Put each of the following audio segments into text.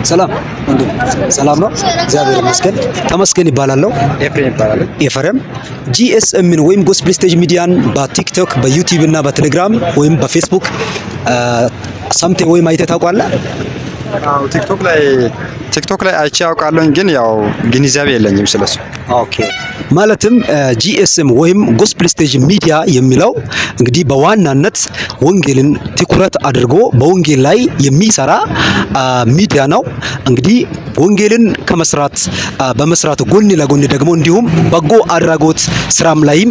ሰላም ወንድም፣ ሰላም ነው? እግዚአብሔር ይመስገን። ተመስገን ይባላለሁ። ኤፍሬም ይባላል። ኤፍሬም ጂኤስኤምን ወይም ጎስፕል ስቴጅ ሚዲያን በቲክቶክ በዩቲዩብ እና በቴሌግራም ወይም በፌስቡክ ሰምቴ ወይም አይተህ ታውቃለህ? አዎ ቲክቶክ ላይ አይቼ አውቃለሁኝ፣ ግን ያው ግንዛቤ የለኝም ስለሱ። ኦኬ። ማለትም ጂኤስኤም ወይም ጎስፕል ስቴጅ ሚዲያ የሚለው እንግዲህ በዋናነት ወንጌልን ትኩረት አድርጎ በወንጌል ላይ የሚሰራ ሚዲያ ነው። እንግዲህ ወንጌልን ከመስራት በመስራት ጎን ለጎን ደግሞ እንዲሁም በጎ አድራጎት ስራም ላይም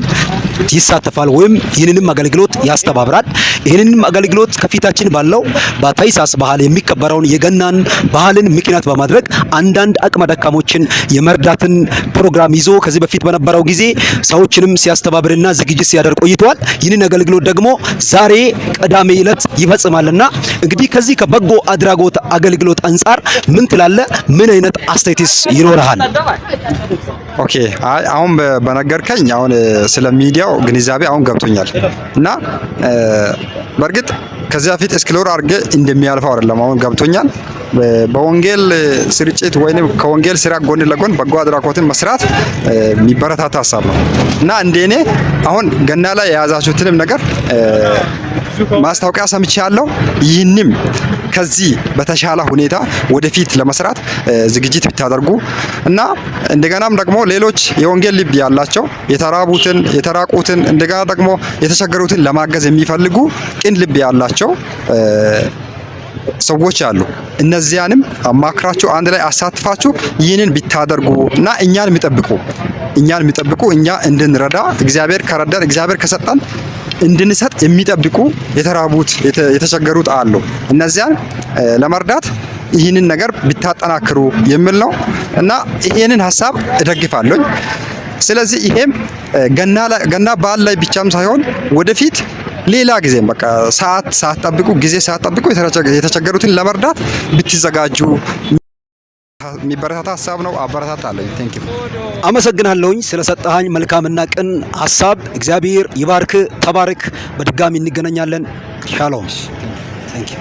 ይሳተፋል ወይም ይህንንም አገልግሎት ያስተባብራል። ይህንንም አገልግሎት ከፊታችን ባለው በታኅሳስ ባህል የሚከበረውን የገናን ባህልን ምክንያት በማድረግ አንዳንድ አቅመ ደካሞችን የመርዳትን ፕሮግራም ይዞ ከዚህ በፊት በነበረው ጊዜ ሰዎችንም ሲያስተባብርና ዝግጅት ሲያደርግ ቆይቷል። ይህንን አገልግሎት ደግሞ ዛሬ ቅዳሜ ዕለት ይፈጽማልና እንግዲህ ከዚህ ከበጎ አድራጎት አገልግሎት አንጻር ምን ትላለህ? ምን አይነት አስተያየትስ ይኖርሃል? ኦኬ፣ አሁን በነገርከኝ አሁን ስለ ሚዲያው ግንዛቤ አሁን ገብቶኛል እና በእርግጥ ከዚያ በፊት ኤክስፕሎር አድርጌ እንደሚያልፈው አይደለም፣ አሁን ገብቶኛል። በወንጌል ስርጭት ወይንም ከወንጌል ስራ ጎን ለጎን በጎ አድራጎትን መስራት የሚበረታታ ሀሳብ ነው እና እንደኔ አሁን ገና ላይ የያዛችሁትንም ነገር ማስታወቂያ ሰምቻለሁ። ይህንም ከዚህ በተሻለ ሁኔታ ወደፊት ለመስራት ዝግጅት ብታደርጉ እና እንደገናም ደግሞ ሌሎች የወንጌል ልብ ያላቸው የተራቡትን፣ የተራቁትን እንደገና ደግሞ የተቸገሩትን ለማገዝ የሚፈልጉ ቅን ልብ ያላቸው ሰዎች አሉ። እነዚያንም አማክራችሁ አንድ ላይ አሳትፋችሁ ይህንን ቢታደርጉ እና እኛን የሚጠብቁ እኛ እንድንረዳ እግዚአብሔር ከረዳን እግዚአብሔር ከሰጠን እንድንሰጥ የሚጠብቁ የተራቡት የተቸገሩት አሉ። እነዚያን ለመርዳት ይህንን ነገር ቢታጠናክሩ የሚል ነው እና ይህንን ሀሳብ እደግፋለሁ። ስለዚህ ይሄም ገና በዓል ላይ ብቻም ሳይሆን ወደፊት ሌላ ጊዜም በቃ ሰዓት ጠብቁ፣ ጊዜ ሳትጠብቁ የተቸገሩትን ለመርዳት ብትዘጋጁ የሚበረታታ ሀሳብ ነው። አበረታታለሁ። ቴንክ ዩ። አመሰግናለሁኝ ስለሰጠሃኝ መልካምና ቅን ሀሳብ። እግዚአብሔር ይባርክ። ተባረክ። በድጋሚ እንገናኛለን። ሻሎም። ቴንክ ዩ።